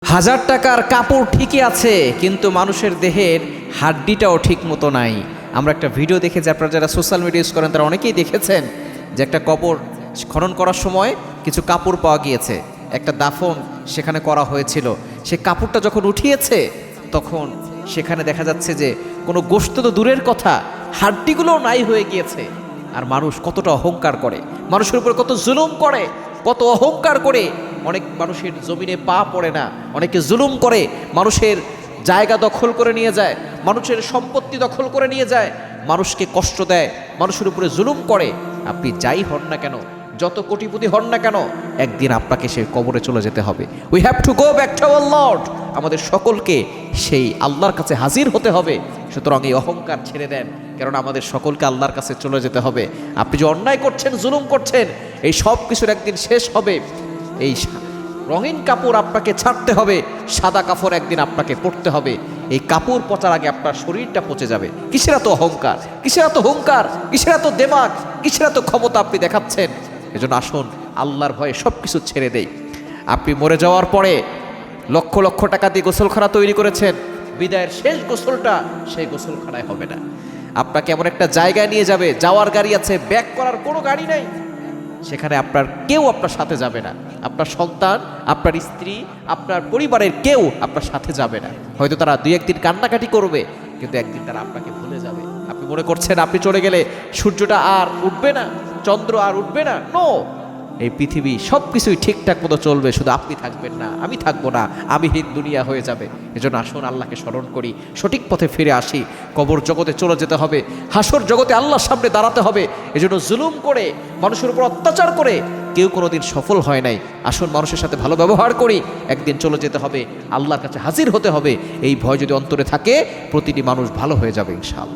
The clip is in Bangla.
হাজার টাকার কাপড় ঠিকই আছে, কিন্তু মানুষের দেহের হাড্ডিটাও ঠিক মতো নাই। আমরা একটা ভিডিও দেখেছি, আপনারা যারা সোশ্যাল মিডিয়া ইউজ করেন তারা অনেকেই দেখেছেন যে একটা কবর খনন করার সময় কিছু কাপড় পাওয়া গিয়েছে, একটা দাফন সেখানে করা হয়েছিল। সে কাপড়টা যখন উঠিয়েছে তখন সেখানে দেখা যাচ্ছে যে কোনো গোশত তো দূরের কথা, হাড্ডিগুলোও নাই হয়ে গিয়েছে। আর মানুষ কতটা অহংকার করে, মানুষের উপর কত জুলুম করে, কত অহংকার করে। অনেক মানুষের জমিনে পা পড়ে না, অনেকে জুলুম করে, মানুষের জায়গা দখল করে নিয়ে যায়, মানুষের সম্পত্তি দখল করে নিয়ে যায়, মানুষকে কষ্ট দেয়, মানুষের উপরে জুলুম করে। আপনি যাই হন না কেন, যত কোটিপতি হন না কেন, একদিন আপনাকে সেই কবরে চলে যেতে হবে। We have to go back to our Lord. আমাদের সকলকে সেই আল্লাহর কাছে হাজির হতে হবে। সুতরাং এই অহংকার ছেড়ে দেন, কারণ আমাদের সকলকে আল্লাহর কাছে চলে যেতে হবে। আপনি যে অন্যায় করছেন, জুলুম করছেন, এই সব কিছুর একদিন শেষ হবে। এই রঙিন কাপড় আপনাকে ছাড়তে হবে, সাদা কাপড় একদিন আপনাকে পরতে হবে। এই কাপড় পচার আগে আপনার শরীরটা পচে যাবে। কিসের এত অহংকার, কিসের এত হুঙ্কার, কিসের এত দেমাগ, কিসের এত ক্ষমতা আপনি দেখাচ্ছেন? এজন্য আসুন আল্লাহর ভয়ে সব কিছু ছেড়ে দেই। আপনি মরে যাওয়ার পরে লক্ষ লক্ষ টাকা দিয়ে গোসলখানা তৈরি করেছেন, বিদায়ের শেষ গোসলটা সেই গোসলখানায় হবে না। আপনাকে এমন একটা জায়গায় নিয়ে যাবে, যাওয়ার গাড়ি আছে, ব্যাক করার কোনো গাড়ি নাই, সেখানে আপনার কেউ আপনার সাথে যাবে না। আপনার সন্তান, আপনার স্ত্রী, আপনার পরিবারের কেউ আপনার সাথে যাবে না। হয়তো তারা দুই একদিন কান্নাকাটি করবে, কিন্তু একদিন তারা আপনাকে ভুলে যাবে। আপনি মনে করছেন আপনি চলে গেলে সূর্যটা আর উঠবে না, চন্দ্র আর উঠবে না? নো, এই পৃথিবী সব কিছুই ঠিকঠাক মতো চলবে, শুধু আপনি থাকবেন না, আমি থাকবো না, আমিহীন দুনিয়া হয়ে যাবে। এজন্য আসুন আল্লাহকে স্মরণ করি, সঠিক পথে ফিরে আসি। কবর জগতে চলে যেতে হবে, হাসর জগতে আল্লাহর সামনে দাঁড়াতে হবে। এজন্য জুলুম করে, মানুষের উপর অত্যাচার করে কেউ কোনোদিন সফল হয় নাই। আসুন মানুষের সাথে ভালো ব্যবহার করি, একদিন চলে যেতে হবে, আল্লাহর কাছে হাজির হতে হবে। এই ভয় যদি অন্তরে থাকে, প্রতিটি মানুষ ভালো হয়ে যাবে ইনশাআল্লাহ।